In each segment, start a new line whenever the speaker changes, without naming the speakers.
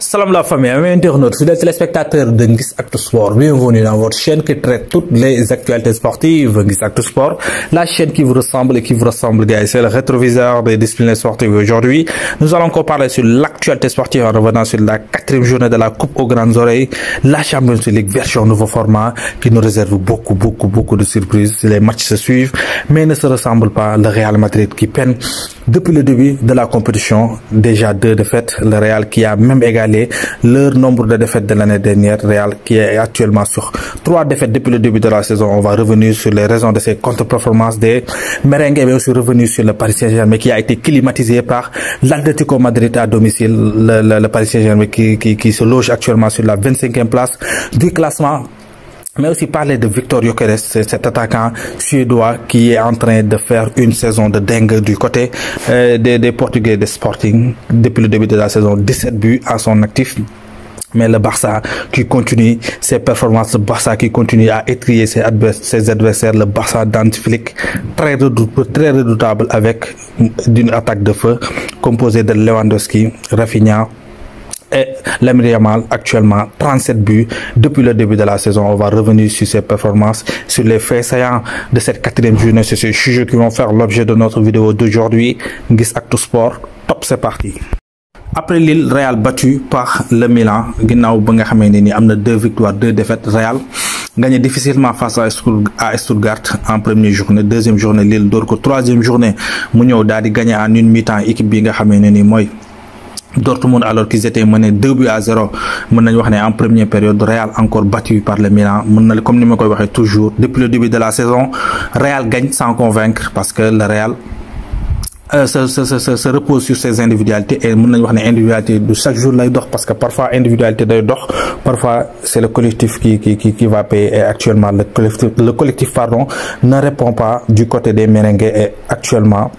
Salam la famille, amis internautes, fidèles téléspectateurs de Nguiss Actu Sport, bienvenue dans votre chaîne qui traite toutes les actualités sportives. Nguiss Actu Sport, la chaîne qui vous ressemble et qui vous ressemble, guys. C'est le rétroviseur des disciplines sportives. Aujourd'hui, nous allons encore parler sur l'actualité sportive en revenant sur la 4e journée de la Coupe aux Grandes Oreilles, la Champions League version nouveau format qui nous réserve beaucoup de surprises. Les matchs se suivent, mais ne se ressemblent pas. Le Real Madrid qui peine depuis le début de la compétition, déjà 2 défaites. Le Real qui a même égalé leur nombre de défaites de l'année dernière. Real qui est actuellement sur 3 défaites depuis le début de la saison. On va revenir sur les raisons de ces contre-performances des merengues, mais aussi revenir sur le Paris Saint-Germain qui a été climatisé par l'Atlético Madrid à domicile. Le Paris Saint-Germain qui se loge actuellement sur la 25e place du classement. Mais aussi parler de Victor Gyökeres, cet attaquant suédois qui est en train de faire une saison de dingue du côté des Portugais de Sporting. Depuis le début de la saison, 17 buts à son actif. Mais le Barça qui continue ses performances, le Barça qui continue à étrier ses adversaires, le Barça d'Hansi Flick, très redoutable avec une attaque de feu composée de Lewandowski, Rafinha et Lamine Yamal, actuellement 37 buts depuis le début de la saison. On va revenir sur ses performances, sur les faits saillants de cette 4e journée. C'est ces sujets qui vont faire l'objet de notre vidéo d'aujourd'hui. Nguiss Actu Sport, top, c'est parti. Après Lille, Real battu par le Milan, ginnaaw ba nga xamee ne ni am na 2 victoires 2 défaites. Real gagné difficilement face à Stuttgart en première journée. 2e journée Lille door ko. 3e journée mu ñëw daal di gagné en une mi-temps équipe bi nga xamee ne ni mooy Dortmund, alors qu'ils étaient menés 2-0. mën nañ wax ne en première période. Real encore battu par le Milan. mën na comme ni ma koy waxee toujours depuis le début de la saison, Real gagne sans convaincre parce que le Real se repose sur ses individualités. Et mën nañ wax ne individualité de chaque jour lay dox, parce que parfois individualité day dox, parfois c'est le collectif qui va payer. Et actuellement le collectif ne répond pas du côté des merengues. Et actuellement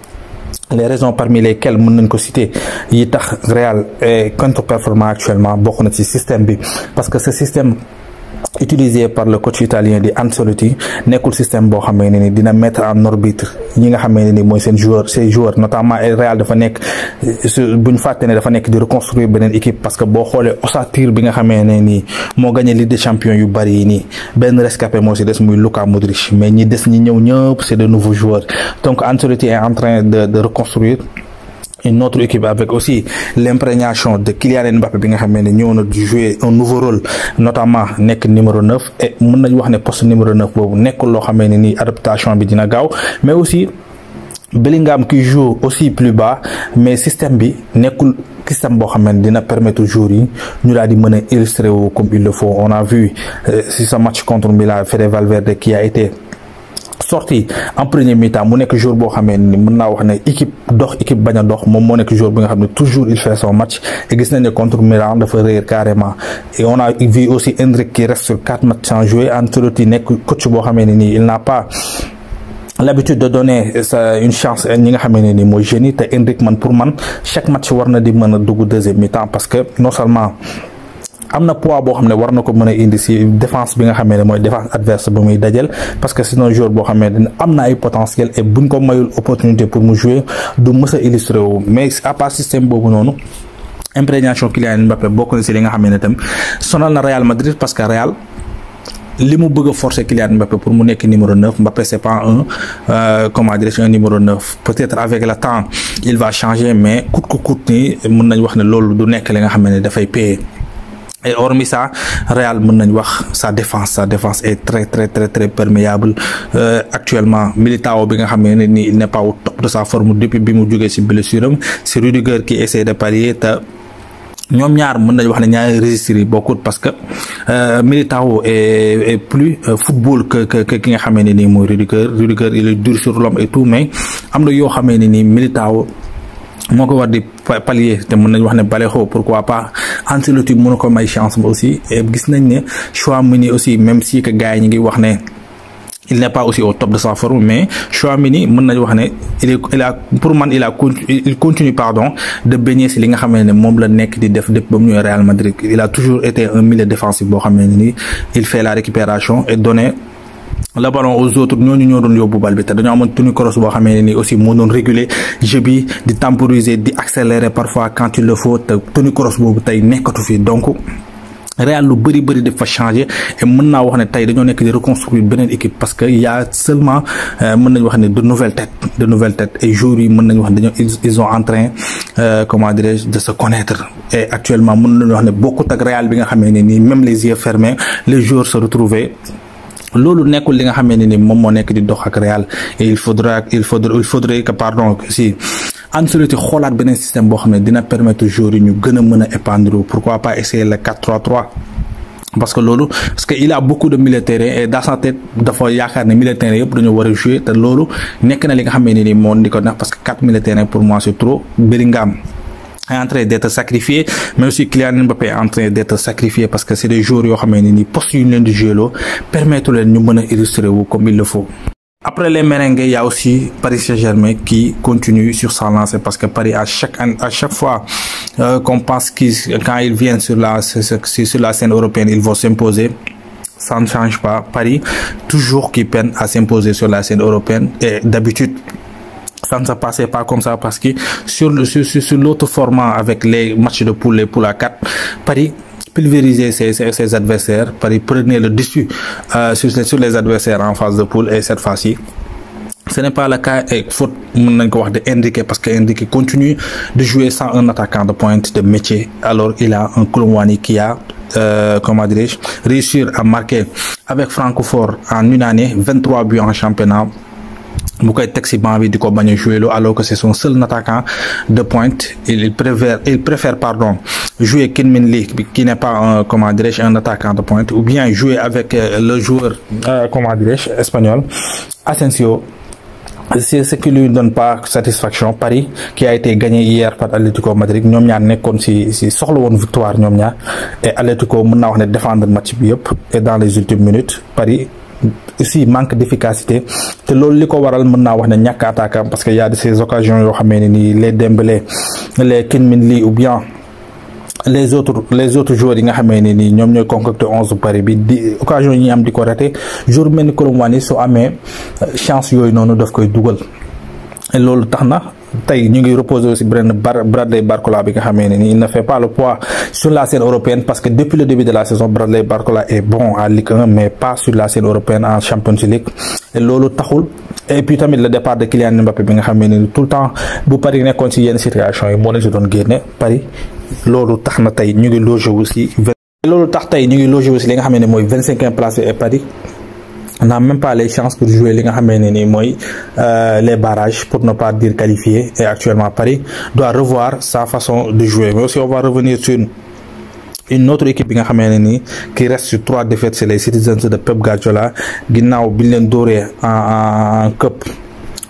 les raisons parmi lesquelles mën nañ ko citer yi tax Real est contre-performant actuellement bokk na ci système bi, parce que ce système utilisé par le coach italien di Ancelotti nekkul système boo xamee ne ni dina mettre en orbite ñi nga xamee ne ni mooy ces joueurs notamment Real dafa nekk buñ fàtte ne dafa nekk di reconstruire beneen équipe, parce que boo xoolee ossature bi nga xamee ne ni moo gagné Ligue des Champions yu bari yi nii benn rescapé moo si des muy Luka Modric, mais ñi des ñi ñëw ñëpp c'est de nouveaux joueurs. Donc Ancelotti est en train de reconstruire une autre équipe avec aussi l'imprégnation de Kylian Mbappé bi nga xamee ne ñëw na di jouer un nouveau rôle, notamment nekk numéro 9. et mën nañ wax ne poste numéro 9 boobu nekkul loo xamee ne ni adaptation bi dina gaaw. Mais aussi Bellingham qui joue aussi plus bas, mais système bi nekkul système boo xamee ne dina permettre joueurs yi ñu daal di mën a illustrer wu comme il le faut. On a vu si ce match contre Milan, Fede Valverde qui a été sorti en premier mi-temps mu nekk jour boo xamee ni mën naa wax ne équipe dox équipe bañ a dox, moom moo nekk jour bi nga xam ne toujours il fait son match. Et gis nañ ne contre Milan dafa réer carrément. Et on a vu aussi Endrick qui reste sur 4 matchs sans jouer. Ancelotti nekk coach boo xamee ne nii il n'a pas l'habitude de donner une chance ñi nga xamee ne ni mooy jeunes yi. te Endrick pour man chaque match war na di mën a dugg 2e mi-temps, parce que non seulement am na poids boo xam ne war na ko mën a indi si défense bi nga xamee ne mooy défense adverse ba muy dajel, parce que c'est un joueur boo xamee ne am na ay potentiel. Et buñ ko mayul opportunité pour mu jouer du mës a illustrer wu. Mais à part système boobu noonu, imprégnation Kylian Mbappé bokk na si li nga xamee ne tam sonal na Real Madrid, parce que Real li mu bëgg a forcer Kylian Mbappé pour mu nekk numéro 9. Mbappé c'est pas un numéro 9. Peut-être avec le temps il va changer, mais coûte ni mën nañ wax ne loolu du nekk li nga xamee ne dafay payer. Et hormis ça, Real mën nañ wax sa défense est très perméable. Actuellement Militao bi nga xamee ne ni il n'est pas au top de sa forme depuis bi mu jógee ci blessure am. C'est Rudiger qui essaie de pallier. Te ñoom ñaar mën nañ wax ne ñaari registres yi bokkut, parce que Militao est plus football que ki nga xamee ne nii mooy Rudiger il est dur sur l'homme et tout, mais am na yoo xamee ne nii Militao moo ko war di pallier. te mën nañ wax ne Vallejo pourquoi pas Ancelotti mën na ko may chance ba aussi. Et gis nañ ne Tchouaméni aussi, même si que gars yi ñu ngi wax ne il n'est pas aussi au top de sa forme, mais Tchouaméni mën nañ wax ne il continue de baigner si li nga xamee ne moom la nekk di def depuis ba mu ñëw Real Madrid. Il a toujours été un milieu défensif boo xamee ne ni il fait la récupération et donner le ballon aux autres ñooñu ñoo doon yóbbu bal bi te dañoo amoon Toni Kroos boo xamee ne nii aussi moo doon réguler jeu bi di temporiser di accélérer parfois quand il le faut te Toni Kroos boobu tey nekkatu fi donc Real lu bëri dafa changé et mën naa wax ne tey dañoo nekk di reconstruire beneen équipe parce que y a seulement mën nañu wax ne de nouvelles têtes et joueurs yi mën nañu wax ne dañoo ils sont en train comment dirais-je de se connaître et actuellement mën nañu wax ne bokkut ak Real bi nga xamee ne nii même les yeux fermés les joueurs se retrouvaient loolu nekkul li nga xamee ne ni moom moo nekk di dox ak Real et il faudrait que pardon si Ancelotti xoolaat beneen système boo xam ne dina permettre joueurs yi ñu gën a mën a épandre pourquoi pas essayer le 4-3-3 parce que il a beaucoup de milieu de terrain et dans sa tête dafa yaakaar ne milieu de terrain yëpp dañoo war a jouer te loolu nekk na li nga xamee ne ni moo di ko neex parce que 4 milieu de terrain pour moi c'est trop. Bellingham est en train d'être sacrifié mais aussi Kylian Mbappé est en train d'être sacrifié parce que c'est des joueurs yoo xamee ne ni poste yu ñu leen di jouer loo permettre leen ñu mën a illustrer wu comme il le faut. Après les merengues, il y a aussi Paris Saint-Germain qui continue sur sa lancée parce que Paris à chaque fois qu'on pense quand ils viennent sur la scène européenne, ils vont s'imposer. Ça ne change pas. Paris, toujours qui peine à s'imposer sur la scène européenne et d'habitude, ça ne se passait pas comme ça parce que sur l'autre format avec les matchs de poule, les poules à 4, Paris pulvériser ses adversaires, Paris prenait le dessus sur les adversaires en phase de poule et cette fois-ci ce n'est pas le cas et faute mën nañ ko wax de Enrique parce que Enrique continue de jouer sans un attaquant de pointe de métier alors il a un Koulibaly qui a comment dirais-je réussi à marquer avec Francfort en une année 23 buts en championnat bu koy teg ci banc bi di ko bañ a jouer alors que c'est son seul attaquant de pointe il préfère jouer Kim-Min Lee qui n'est pas comment dirais-je un attaquant de pointe ou bien jouer avec le joueur comment dirais-je espagnol Asensio. C'est ce qui lui donne pas satisfaction. Paris qui a été gagné hier par Atlético Madrid ñoom ñaar nekkoon ci soxla woon victoire ñoom ñaar et Atlético mën naa wax ne défendre match bi yëpp et dans les ultimes minutes Paris aussi manque d'efficacité te loolu li ko waral mën naa wax ne ñàkk attaquant parce que y a de ces occasions yoo xamee ne nii les Dembélé les Kim-Min Lee ou bien les autres joueurs yi nga xamee ne nii ñoom ñooy concocté 11 Paris bi di occasion yi ñu am di ko raté jour mel ni Koulibaly soo amee chance yooyu noonu daf koy dugal et loolu tax na tey ñu ngi reposer aussi Bradley Barcola bi nga xamee ne nii il ne fait pas le poids sur la scène européenne parce que depuis le début de la saison Bradley Barcola est bon en Ligue 1 mais pas sur la scène européenne en Champions League et loolu taxul et puis tamit le départ de Kylian Mbappé bi nga xamee ne nii tout le temps bu Paris nekkoon ci yenn situation yi moo leen si doon génne Paris loolu tax na tey ñu ngi logé aussi li nga xamee ne mooy 25e place et Paris n'a même pas les chances pour jouer li nga xamee ne nii mooy les barrages pour ne pas dire qualifiés et actuellement Paris doit revoir sa façon de jouer mais aussi on va revenir sur une autre équipe bi nga xamee ne nii qui reste sur 3 défaites c'est les Citizens de Pep Guardiola ginnaaw bi ñu leen dóoree en cup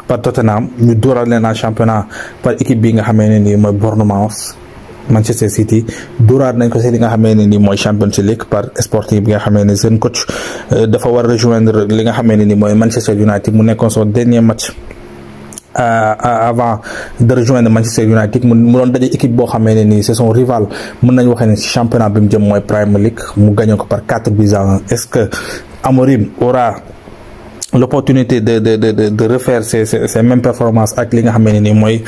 par Tottenham ñu dóoral leen en championnat par équipe bi nga xamee ne nii mooy Bournemouth Manchester City dóoraat nañ ko ci li nga xamee ne ni mooy Champions League par Sporting bi nga xamee ne seen coach dafa war a rejoindre li nga xamee ne ni mooy Manchester United mu nekkoon son dernier match avant de rejoindre Manchester United mu doon daje équipe boo xamee ne nii c'est son rival mën nañu waxee ne ci championnat bi mu jëm mooy Premier League mu gagné ko par 4 buts à 1 est-ce que Amorim aura l'opportunité de refaire ces mêmes performances ak li nga xam ne nii mooy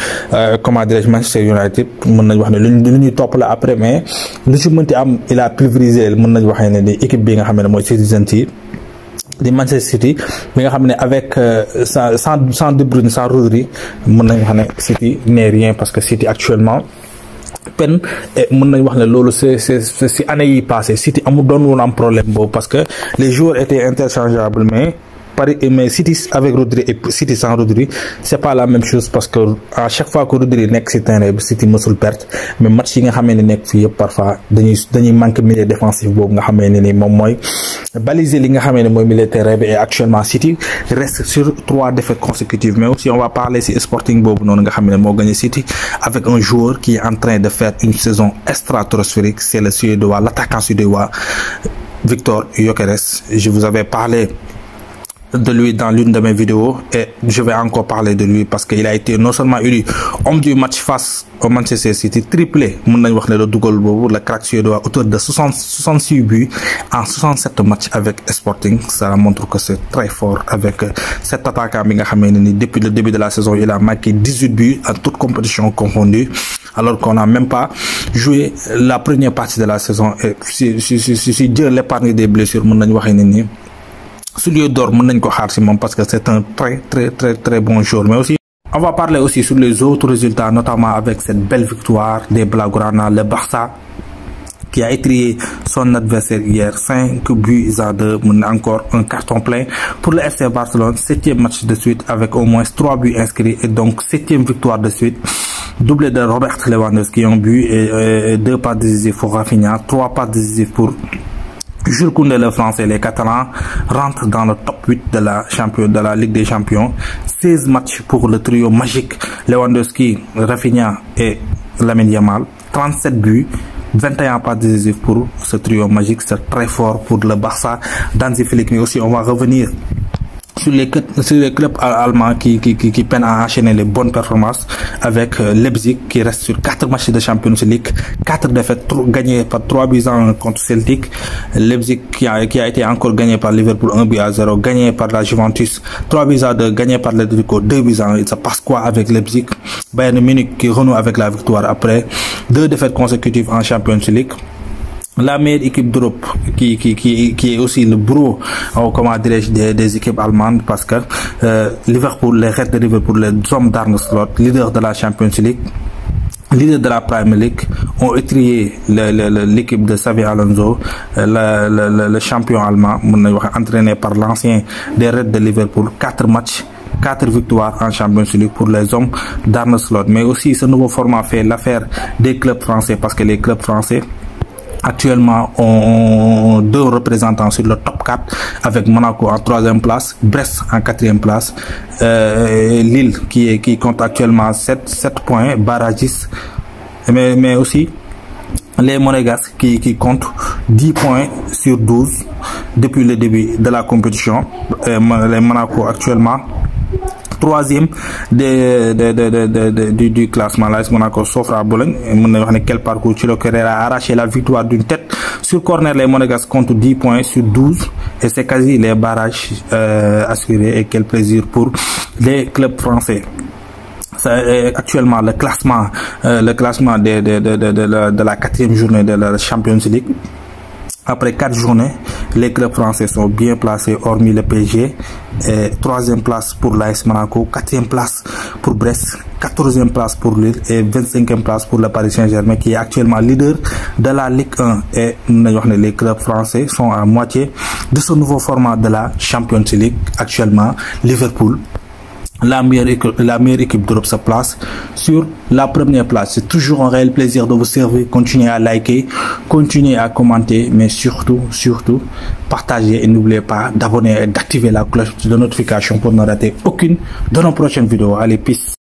comment dirais-je Manchester United mën nañu wax ne lu ñuy topp la après mais lu ci mënti am il a pulvérisé mën nañu waxee ne ni équipe bi nga xam ne mooy Citizens yi di Manchester City bi nga xam ne avec sans De Bruyne sans Rodri mën nañu wax ne City n'est rien parce que City actuellement peine et mën nañu wax ne loolu c'est si année yi passé City amul doon woon am problème boobu parce que les joueurs étaient interchangeables mais City avec Rodri et City sans Rodri c'est pas la même chose parce que à chaque fois que Rodri nekk ci terrain bi City mësul perte mais match yi nga xamee ne nekk fii yëpp parfois dañuy manquer milieu défensif boobu nga xamee ne ni moom mooy baliser li nga xamee ne mooy milieu terrain bi et actuellement City reste sur 3 défaites consécutives mais aussi on va parler ci Sporting boobu noonu nga xamee ne moo gagné City avec un joueur qui est en train de faire une saison stratosphérique c'est le Suédois l'attaquant suédois Viktor Gyökeres. Je vous avais parlé de lui dans l'une de mes vidéos et je vais encore parler de lui parce qu'il a été non seulement élu homme du match face au Manchester City, triplé mën nañ wax ne le dugal boobu le crack suédois, auteur de 66 buts en 67 matchs avec Sporting. Ça montre que c'est très fort avec cet attaquant bi nga xamee ne ni depuis le début de la saison il a marqué 18 buts en toutes compétitions confondues, alors qu'on n'a même pas joué la première partie de la saison. Et si Dieu l'épargne des blessures mën nañ waxee ne ni soulier d'or mën nañ ko xaar ci moom parce que c'est un très bon joueur. Mais aussi on va parler aussi sur les autres résultats, notamment avec cette belle victoire des Blaugrana, le Barça qui a étrié son adversaire hier 5 buts à 2, encore un carton plein pour le FC Barcelone, 7e match de suite avec au moins 3 buts inscrits et donc 7e victoire de suite. Doublé de Robert Lewandowski en but et 2 passes décisives pour Rafinha, 3 passes décisives pour Jules Koundé, le français. Les Catalans rentrent dans le top 8 de la Ligue des Champions. 16 matchs pour le trio magique Lewandowski, Rafinha et Lamine Yamal. 37 buts, 21 passes décisives pour ce trio magique. C'est très fort pour le Barça d'Hansi Flick. Mais aussi on va revenir sur les clubs allemands qui peinent à enchaîner les bonnes performances avec Leipzig qui reste sur 4 matchs de Champions League, 4 défaites gagnées par 3 buts à 1 contre Celtic. Leipzig qui a été encore gagné par Liverpool 1 but à 0, gagné par la Juventus 3 buts à 2, gagné par l'Atlético 2 buts à 1. Il se passe quoi avec Leipzig? Bayern Munich qui renoue avec la victoire après 2 défaites consécutives en Champions League. La meilleure équipe d'Europe qui est aussi le bourreau, comment dirais-je, des équipes allemandes, parce que Liverpool, les Reds de Liverpool, les hommes d'Arne Slot, leader de la Champions League, leader de la Premier League, ont étrié l'équipe de Xabi Alonso, le champion allemand, entraîné par l'ancien des Reds de Liverpool. 4 matchs, 4 victoires en Champions League pour les hommes d'Arne Slot. Mais aussi ce nouveau format fait l'affaire des clubs français, parce que les clubs français actuellement ont 2 représentants sur le top 4 avec Monaco en 3e place, Brest en 4e place, Lille qui compte actuellement 7 points, barragiste, mais aussi les Monégasques qui comptent 10 points sur 12 depuis le début de la compétition. Les Monaco actuellement 3e du classement. L'AS Monaco s'offre à Bologne. Quel parcours. Thilo Kehrer a arraché la victoire d'une tête sur corner. Les Monégasques comptent 10 points sur 12 et c'est quasi les barrages assurés. Et quel plaisir pour les clubs français. Actuellement le classement de la 4e journée de la Champions League. Après 4 journées, les clubs français sont bien placés, hormis le PSG. 3e place pour l'AS Monaco, 4e place pour Brest, 14e place pour Lille et 25e place pour le Paris Saint-Germain qui est actuellement leader de la Ligue 1. Et les clubs français sont à moitié de ce nouveau format de la Champions League. Actuellement, Liverpool, la meilleure équipe d'Europe, se place sur la première place. C'est toujours un réel plaisir de vous servir. Continuez à liker, continuez à commenter, mais surtout partagez et n'oubliez pas d'abonner et d'activer la cloche de notification pour ne rater aucune de nos prochaines vidéos. Allez, peace.